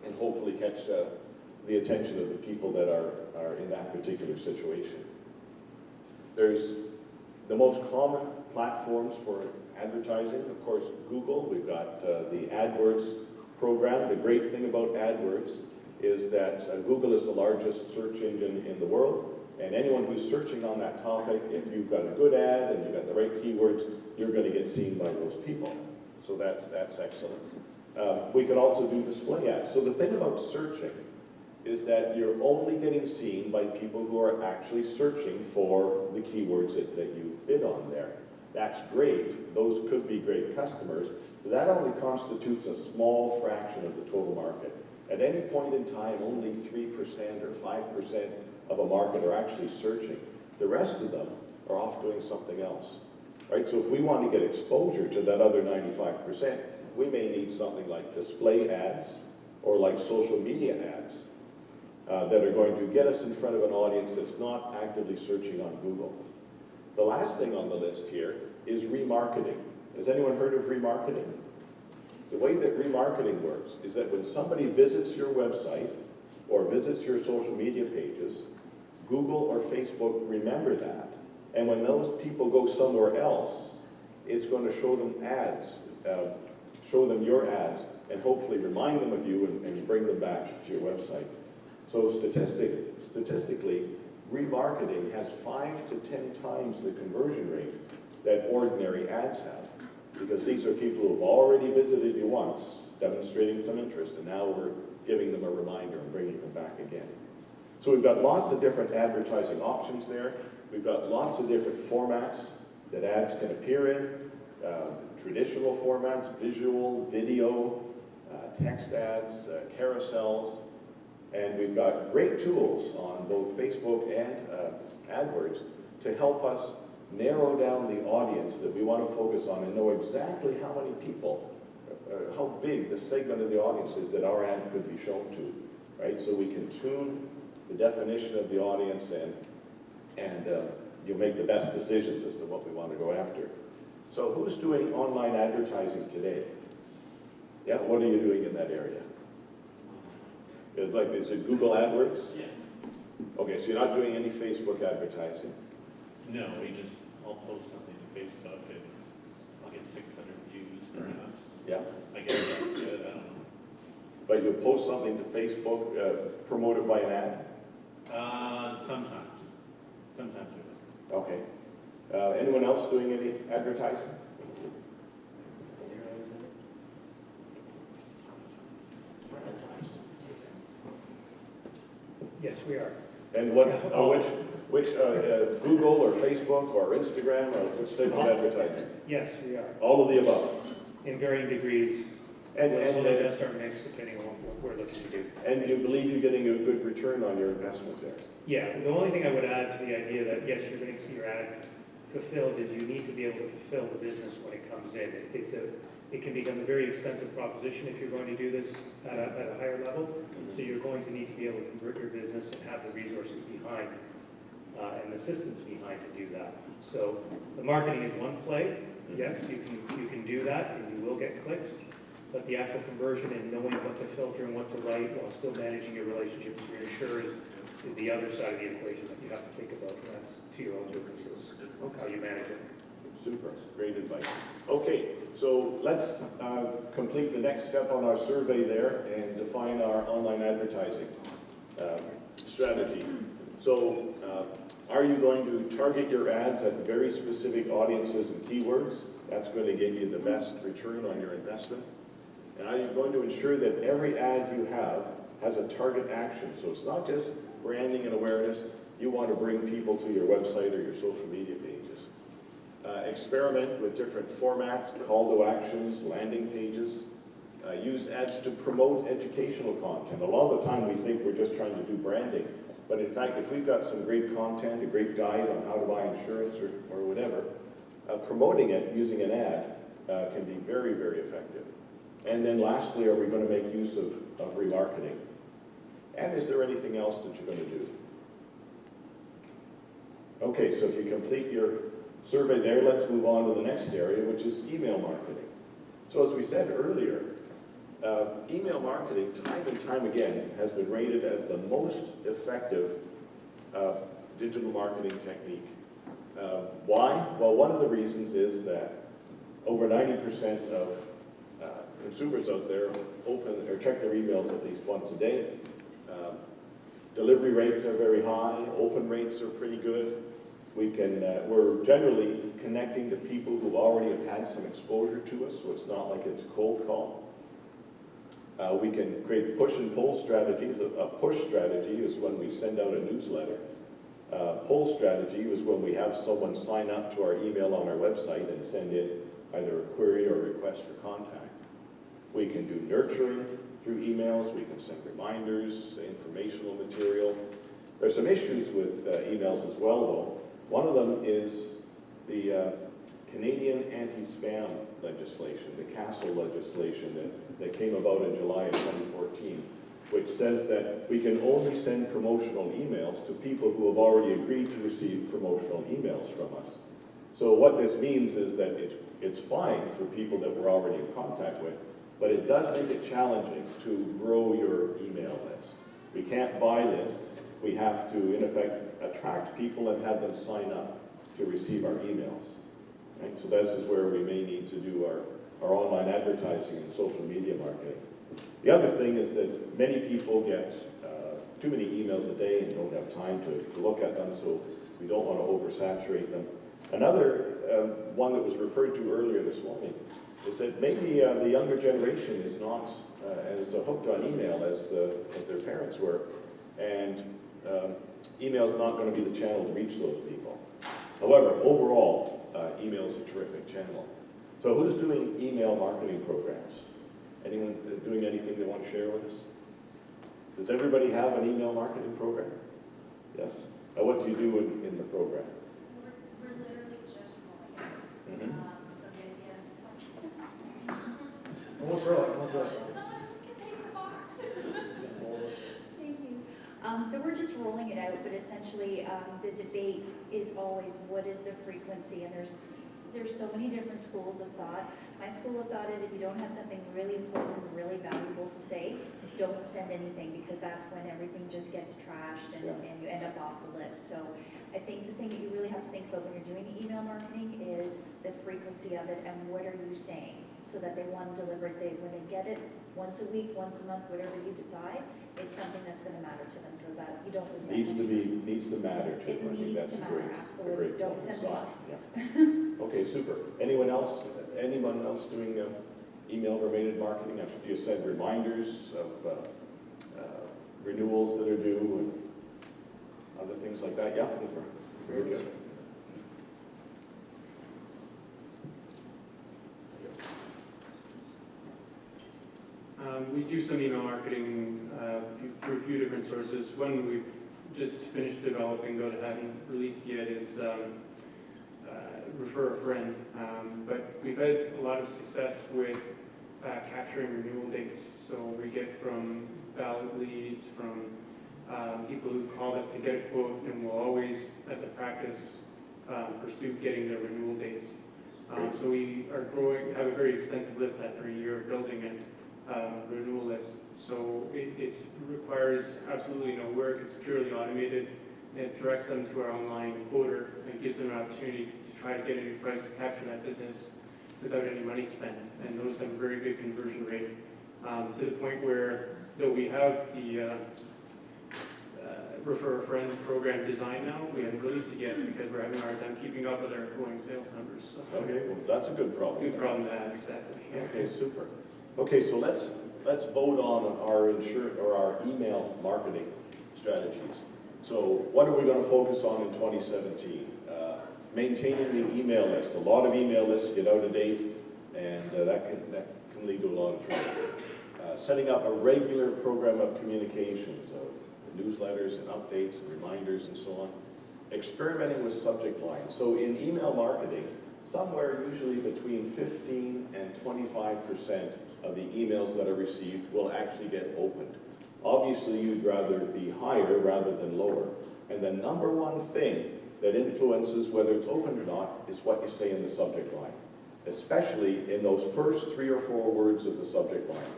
and hopefully catch the attention of the people that are in that particular situation. There's the most common platforms for advertising, of course, Google. We've got the AdWords program. The great thing about AdWords is that Google is the largest search engine in the world. And anyone who's searching on that topic, if you've got a good ad and you've got the right keywords, you're going to get seen by those people. So that's excellent. We can also do display ads. So the thing about searching is that you're only getting seen by people who are actually searching for the keywords that you bid on there. That's great. Those could be great customers, but that only constitutes a small fraction of the total market. At any point in time, only 3% or 5% of a market are actually searching. The rest of them are off doing something else, right? So if we want to get exposure to that other 95%, we may need something like display ads or like social media ads that are going to get us in front of an audience that's not actively searching on Google. The last thing on the list here is remarketing. Has anyone heard of remarketing? The way that remarketing works is that when somebody visits your website or visits your social media pages, Google or Facebook remember that. And when those people go somewhere else, it's going to show them ads, show them your ads, and hopefully remind them of you and bring them back to your website. So statistically, remarketing has 5 to 10 times the conversion rate that ordinary ads have. Because these are people who have already visited you once, demonstrating some interest, and now we're giving them a reminder and bringing them back again. So we've got lots of different advertising options there. We've got lots of different formats that ads can appear in. Traditional formats, visual, video, text ads, carousels. And we've got great tools on both Facebook and AdWords to help us narrow down the audience that we want to focus on and know exactly how many people, how big the segment of the audience is that our ad could be shown to, right? So we can tune the definition of the audience and you'll make the best decisions as to what we want to go after. So who's doing online advertising today? Yeah, what are you doing in that area? Is it Google AdWords? Yeah. Okay, so you're not doing any Facebook advertising? No, I'll post something to Facebook and I'll get 600 views perhaps. Yeah. I guess that's good, I don't know. But you'll post something to Facebook promoted by an ad? Sometimes. Sometimes we will. Okay. Anyone else doing any advertising? Yes, we are. And what, which Google or Facebook or Instagram or which type of advertising? Yes, we are. All of the above. In varying degrees. And We'll adjust our mix depending on what we're looking to do. and you believe you're getting a good return on your investments there? Yeah, the only thing I would add to the idea that, yes, you're going to see your ad fulfilled is you need to be able to fulfill the business when it comes in. It can become a very expensive proposition if you're going to do this at a higher level. So you're going to need to be able to convert your business and have the resources behind and the systems behind to do that. So the marketing is one play. Yes, you can do that and you will get clicks. But the actual conversion and knowing what to filter and what to write while still managing your relationship with your insurers is the other side of the equation that you have to think about. And that's to your own businesses, how you manage it. Super, great advice. Okay, so let's complete the next step on our survey there and define our online advertising strategy. So are you going to target your ads at very specific audiences and keywords? That's going to give you the best return on your investment. And are you going to ensure that every ad you have has a target action? So it's not just branding and awareness. You want to bring people to your website or your social media pages. Experiment with different formats, call to actions, landing pages. Use ads to promote educational content. A lot of the time we think we're just trying to do branding. But in fact, if we've got some great content, a great guide on how to buy insurance or whatever, promoting it using an ad can be very, very effective. And then lastly, are we going to make use of remarketing? And is there anything else that you're going to do? Okay, so if you complete your survey there, let's move on to the next area, which is email marketing. So as we said earlier, email marketing, time and time again, has been rated as the most effective digital marketing technique. Why? Well, one of the reasons is that over 90% of consumers out there open or check their emails at least once a day. Delivery rates are very high. Open rates are pretty good. We're generally connecting to people who already have had some exposure to us, so it's not like it's a cold call. We can create push and pull strategies. A push strategy is when we send out a newsletter. Pull strategy is when we have someone sign up to our email on our website and send in either a query or a request for contact. We can do nurturing through emails. We can send reminders, informational material. There's some issues with emails as well, though. One of them is the Canadian anti-spam legislation, the CASL legislation that came about in July of 2014, which says that we can only send promotional emails to people who have already agreed to receive promotional emails from us. So what this means is that it's fine for people that we're already in contact with, but it does make it challenging to grow your email list. We can't buy lists. We have to, in effect, attract people and have them sign up to receive our emails. Right? So this is where we may need to do our online advertising and social media marketing. The other thing is that many people get too many emails a day and don't have time to look at them, so we don't want to oversaturate them. Another one that was referred to earlier this morning is that maybe the younger generation is not as hooked on email as their parents were, and email is not going to be the channel to reach those people. However, overall, email is a terrific channel. So who's doing email marketing programs? Anyone doing anything they want to share with us? Does everybody have an email marketing program? Yes? What do you do in the program? We're literally just rolling it. So the idea is We'll throw it. someone else can take the box. Thank you. So we're just rolling it out, but essentially the debate is always what is the frequency, and there's so many different schools of thought. My school of thought is if you don't have something really important, really valuable to say, don't send anything, because that's when everything just gets trashed and you end up off the list. So I think the thing that you really have to think about when you're doing email marketing is the frequency of it and what are you saying, so that they want to deliver it. When they get it once a week, once a month, whatever you decide, it's something that's going to matter to them, so that you don't lose that. Needs to matter to them. I think that's to a matter, great, absolutely. great Don't point. send them off. Yeah. Okay, super. Anyone else doing email-related marketing? After you said reminders of renewals that are due and other things like that. Yeah, very good. We do some email marketing through a few different sources. One we've just finished developing but haven't released yet is refer a friend. But we've had a lot of success with capturing renewal dates. So we get from ballot leads, from people who call us to get a quote, and we'll always, as a practice, pursue getting their renewal dates. So we are growing, have a very extensive list after a year of building it. Renewal list. So it requires absolutely no work. It's purely automated. It directs them to our online quoter and gives them an opportunity to try to get a new price to capture that business without any money spent. And those have a very good conversion rate, to the point where, though we have the refer a friend program designed now, we haven't released it yet because we're having a hard time keeping up with our growing sales numbers. So Okay, well, that's a good problem. good problem to have, exactly. Yeah. Okay, super. Okay, so let's vote on our email marketing strategies. So what are we going to focus on in 2017? Maintaining the email list. A lot of email lists get out of date, and that can lead to a lot of trouble. Setting up a regular program of communications, of newsletters and updates and reminders and so on. Experimenting with subject lines. So in email marketing, somewhere usually between 15 and 25% of the emails that are received will actually get opened. Obviously, you'd rather be higher rather than lower. And the number one thing that influences whether it's opened or not is what you say in the subject line, especially in those first 3 or 4 words of the subject line.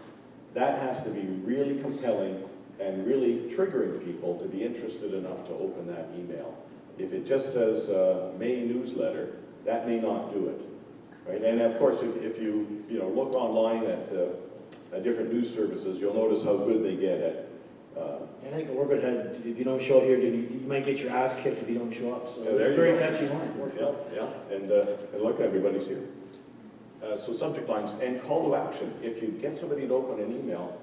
That has to be really compelling and really triggering people to be interested enough to open that email. If it just says May newsletter, that may not do it. Right? And of course, if you look online at different news services, you'll notice how good they get at. I think we're gonna, if you don't show up here, you might get your ass kicked if you don't show up. So Yeah, it's there a you very go. catchy line. Yeah. And look, everybody's here. So subject lines and call to action. If you get somebody to open an email,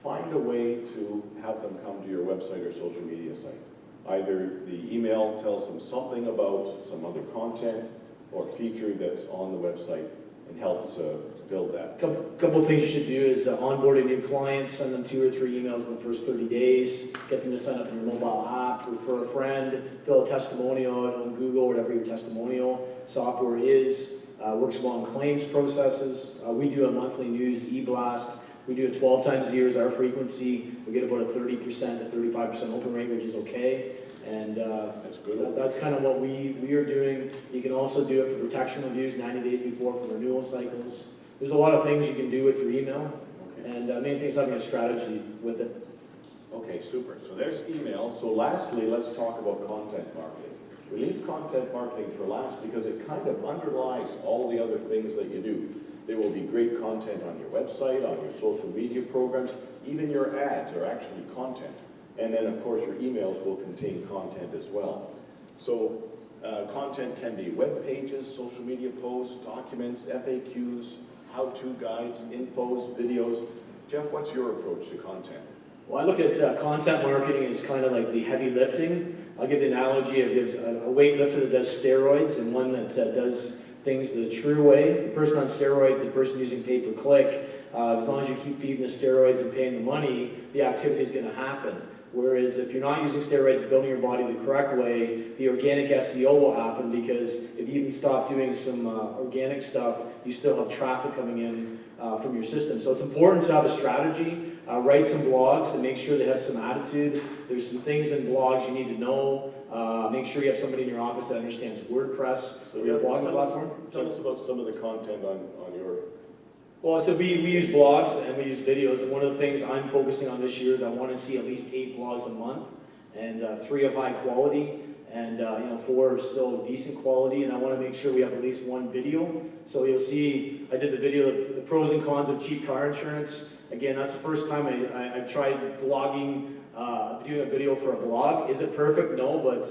find a way to have them come to your website or social media site. Either the email tells them something about some other content or feature that's on the website, and helps build that. Couple of things you should do is onboard a new client, send them 2 or 3 emails in the first 30 days, get them to sign up in your mobile app, refer a friend, fill a testimonial out on Google, whatever your testimonial software is. Works well in claims processes. We do a monthly news e-blast. We do it 12 times a year as our frequency. We get about a 30% to 35% open rate, which is okay. And That's good. that's kind of what we are doing. You can also do it for protection reviews 90 days before for renewal cycles. There's a lot of things you can do with your email. Okay. And main thing is having a strategy with it. Okay, super. So there's email. So lastly, let's talk about content marketing. We leave content marketing for last because it kind of underlies all the other things that you do. There will be great content on your website, on your social media programs, even your ads are actually content. And then, of course, your emails will contain content as well. So content can be web pages, social media posts, documents, FAQs, how-to guides, infos, videos. Jeff, what's your approach to content? Well, I look at content marketing as kind of like the heavy lifting. I'll give the analogy of there's a weightlifter that does steroids and one that does things the true way. The person on steroids, the person using pay-per-click, as long as you keep feeding the steroids and paying the money, the activity is going to happen. Whereas if you're not using steroids and building your body the correct way, the organic SEO will happen because if you even stop doing some organic stuff, you still have traffic coming in from your system. So it's important to have a strategy, write some blogs and make sure they have some attitude. There's some things in blogs you need to know. Make sure you have somebody in your office that understands WordPress or your blogging platform. Tell us about some of the content on your... Well, so we use blogs and we use videos, and one of the things I'm focusing on this year is I want to see at least 8 blogs a month, and 3 of high quality, and 4 still decent quality, and I want to make sure we have at least 1 video. So you'll see, I did the video, the pros and cons of cheap car insurance. Again, that's the first time I tried blogging, doing a video for a blog. Is it perfect? No, but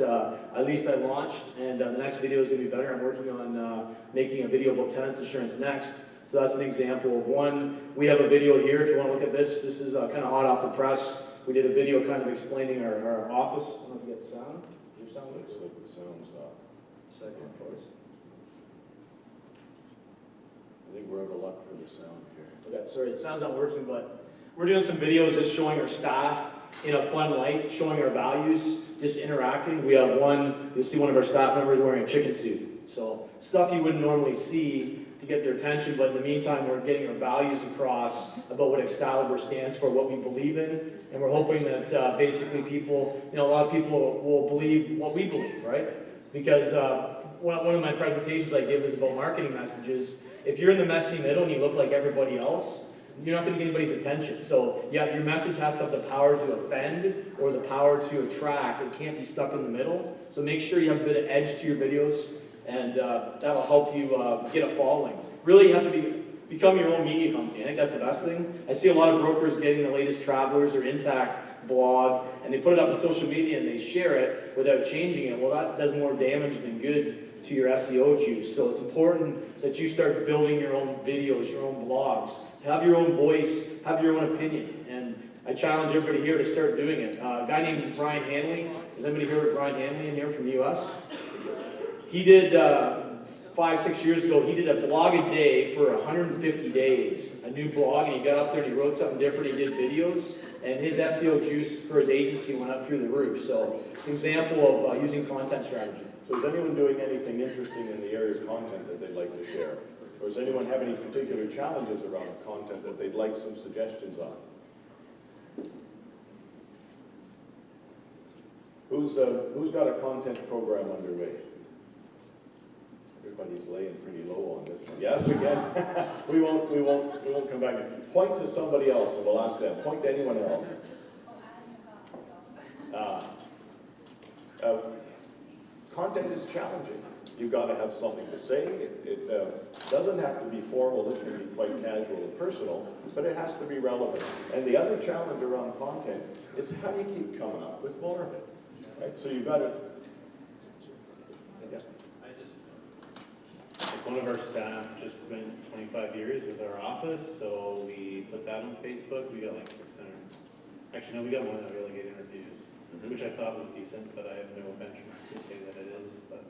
at least I launched, and the next video is going to be better. I'm working on making a video about tenants insurance next. So that's an example of one. We have a video here if you want to look at this. This is kind of hot off the press. We did a video kind of explaining our office. I don't know if you get sound. Your sound Looks like it sounds... Second, please. I think we're out of luck for the sound here. Okay, sorry, the sound's not working, but we're doing some videos just showing our staff in a fun light, showing our values, just interacting. We have one, you'll see one of our staff members wearing a chicken suit. So stuff you wouldn't normally see to get their attention, but in the meantime, we're getting our values across about what Excalibur stands for, what we believe in, and we're hoping that basically people, a lot of people will believe what we believe, right? Because one of my presentations I give is about marketing messages. If you're in the messy middle and you look like everybody else, you're not going to get anybody's attention. So yeah, your message has to have the power to offend or the power to attract. It can't be stuck in the middle. So make sure you have a bit of edge to your videos, and that will help you get a following. Really, you have to become your own media company. I think that's the best thing. I see a lot of brokers getting the latest Travelers or Intact blog, and they put it up on social media and they share it without changing it. Well, that does more damage than good to your SEO juice. So it's important that you start building your own videos, your own blogs. Have your own voice, have your own opinion. And I challenge everybody here to start doing it. A guy named Brian Hanley. Has anybody heard of Brian Hanley in here from the US? He did, 5-6 years ago, he did a blog a day for 150 days. A new blog, and he got up there and he wrote something different. He did videos, and his SEO juice for his agency went up through the roof. So it's an example of using content strategy. So is anyone doing anything interesting in the area of content that they'd like to share? Or does anyone have any particular challenges around content that they'd like some suggestions on? Who's got a content program underway? Everybody's laying pretty low on this one. Yes, again. we won't come back. Point to somebody else and we'll ask them. Point to anyone else. Content is challenging. You've got to have something to say. It doesn't have to be formal. It can be quite casual and personal, but it has to be relevant. And the other challenge around content is how do you keep coming up with more of it? Right? So you've got to... One of our staff just spent 25 years with our office, so we put that on Facebook. We got like 600. Actually, no, we got one that really get interviews, which I thought was decent, but I have no benchmark to say that it is. But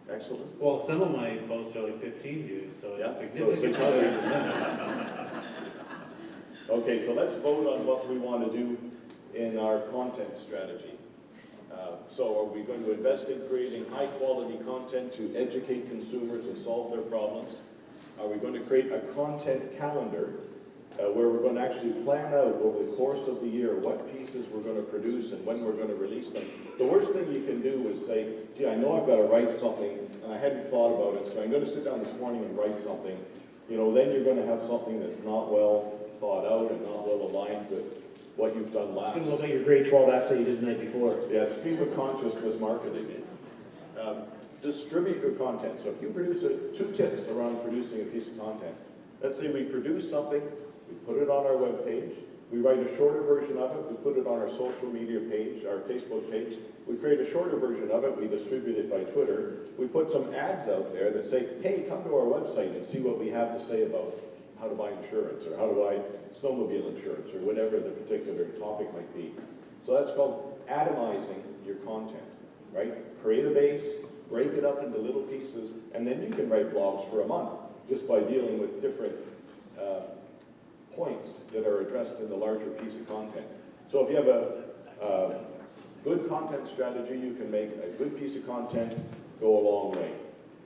Excellent. Well, some of my posts are like 15 views, so Yeah, it's so significant. 600%. Okay, so let's vote on what we want to do in our content strategy. So are we going to invest in creating high-quality content to educate consumers and solve their problems? Are we going to create a content calendar where we're going to actually plan out over the course of the year what pieces we're going to produce and when we're going to release them? The worst thing you can do is say, gee, I know I've got to write something, and I hadn't thought about it, so I'm going to sit down this morning and write something. You know, then you're going to have something that's not well thought out and not well aligned with what you've done It's last. going to look like your grade 12 essay you did the night before. Yeah, stream of consciousness marketing. Distribute your content. So if you produce 2 tips around producing a piece of content. Let's say we produce something, we put it on our web page, we write a shorter version of it, we put it on our social media page, our Facebook page, we create a shorter version of it, we distribute it by Twitter, we put some ads out there that say, hey, come to our website and see what we have to say about how to buy insurance or how to buy snowmobile insurance or whatever the particular topic might be. So that's called atomizing your content, right? Create a base, break it up into little pieces, and then you can write blogs for a month just by dealing with different points that are addressed in the larger piece of content. So if you have a good content strategy, you can make a good piece of content go a long way.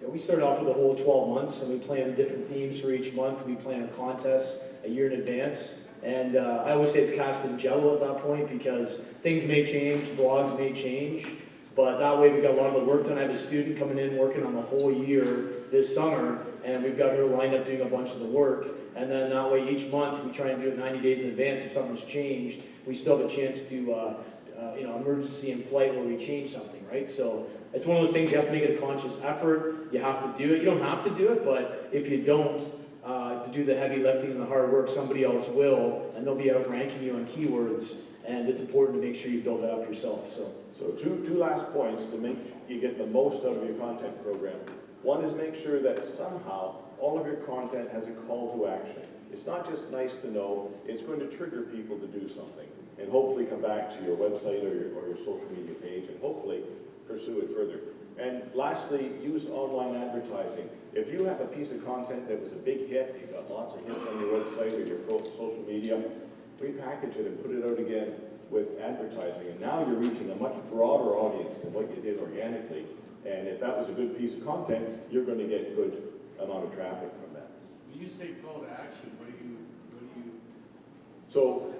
Yeah, we started off with a whole 12 months, and we planned different themes for each month. We plan a contest a year in advance. And I always say it's cast in jello at that point because things may change, blogs may change, but that way we got a lot of the work done. I have a student coming in working on the whole year this summer, and we've got her lined up doing a bunch of the work. And then that way each month we try and do it 90 days in advance. If something's changed, we still have a chance to, emergency in flight where we change something, right? So it's one of those things you have to make it a conscious effort. You have to do it. You don't have to do it, but if you don't, to do the heavy lifting and the hard work, somebody else will, and they'll be outranking you on keywords. And it's important to make sure you build that up yourself. So two last points to make you get the most out of your content program. One is make sure that somehow all of your content has a call to action. It's not just nice to know, it's going to trigger people to do something and hopefully come back to your website or your social media page and hopefully pursue it further. And lastly, use online advertising. If you have a piece of content that was a big hit, you've got lots of hits on your website or your social media, repackage it and put it out again with advertising. And now you're reaching a much broader audience than what you did organically. And if that was a good piece of content, you're going to get a good amount of traffic from that. When you say call to action, what do you? So,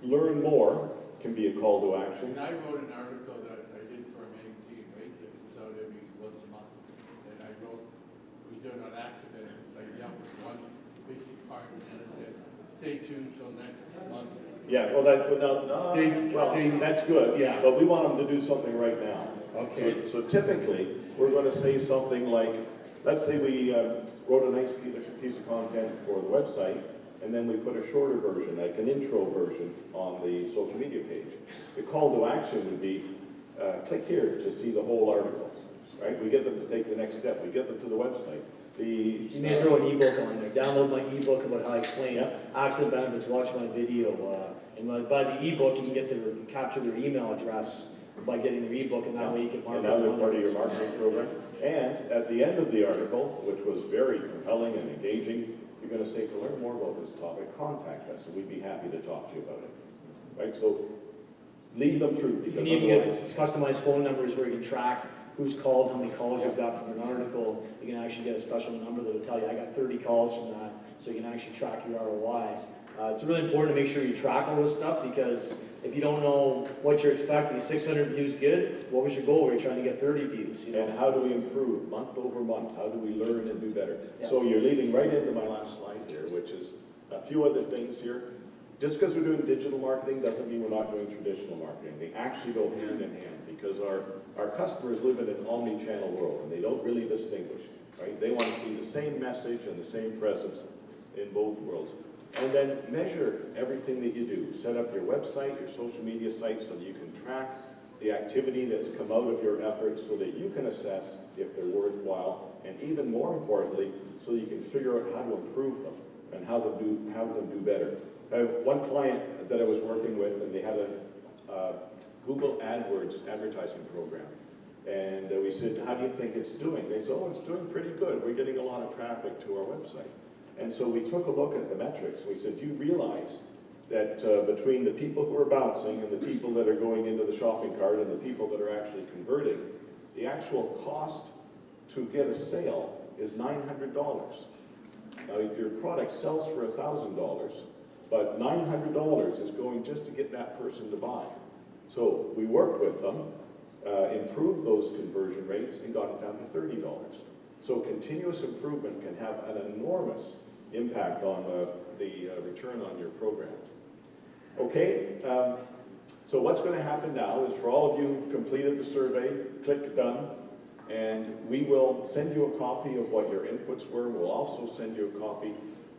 learn more can be a call to action. And I wrote an article that I did for a magazine, right, that was out every once a month. And I wrote, we did it on accident, it's like, yeah, one basic part, and I said, stay tuned till next month. Yeah, well, that's good. Yeah. But we want them to do something right now. Okay. So typically, we're going to say something like, let's say we wrote a nice piece of content for the website, and then we put a shorter version, like an intro version, on the social media page. The call to action would be, click here to see the whole article, right? We get them to take the next step. We get them to the website. You may throw an ebook on there. Download my ebook about how I explain Yeah. accident benefits, watch my video. And by the ebook, you can get capture their email address by getting their ebook, and that way you can market And now they're it. part of your marketing program. And at the end of the article, which was very compelling and engaging, you're going to say, to learn more about this topic, contact us, and we'd be happy to talk to you about it. Right? So lead them through. You can Because even otherwise, get customized phone numbers where you can track who's called, how many calls you've got from an article. You can actually get a special number that will tell you, I got 30 calls from that, so you can actually track your ROI. It's really important to make sure you track all this stuff, because if you don't know what you're expecting, 600 views good, what was your goal? Were you trying to get 30 views? You know? and how do we improve month over month? How do we learn and do better? Yeah. So you're leading right into my last slide here, which is a few other things here. Just because we're doing digital marketing doesn't mean we're not doing traditional marketing. They actually go hand in hand, because our customers live in an omni-channel world, and they don't really distinguish, right? They want to see the same message and the same presence in both worlds. And then measure everything that you do. Set up your website, your social media site, so that you can track the activity that's come out of your efforts, so that you can assess if they're worthwhile, and even more importantly, so that you can figure out how to improve them and how to do better. One client that I was working with, and they had a Google AdWords advertising program. And we said, how do you think it's doing? They said, oh, it's doing pretty good. We're getting a lot of traffic to our website. And so we took a look at the metrics. We said, do you realize that between the people who are bouncing and the people that are going into the shopping cart and the people that are actually converting, the actual cost to get a sale is $900. Now, your product sells for $1,000, but $900 is going just to get that person to buy. So we worked with them, improved those conversion rates, and got it down to $30. So continuous improvement can have an enormous impact on the return on your program. Okay, so what's going to happen now is for all of you who've completed the survey, click done, and we will send you a copy of what your inputs were. We'll also send you a copy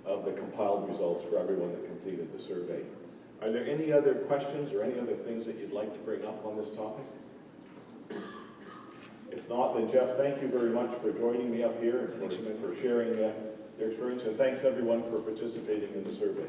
of the compiled results for everyone that completed the survey. Are there any other questions or any other things that you'd like to bring up on this topic? If not, then Jeff, thank you very much for joining me up here and for sharing your experience, and thanks everyone for participating in the survey.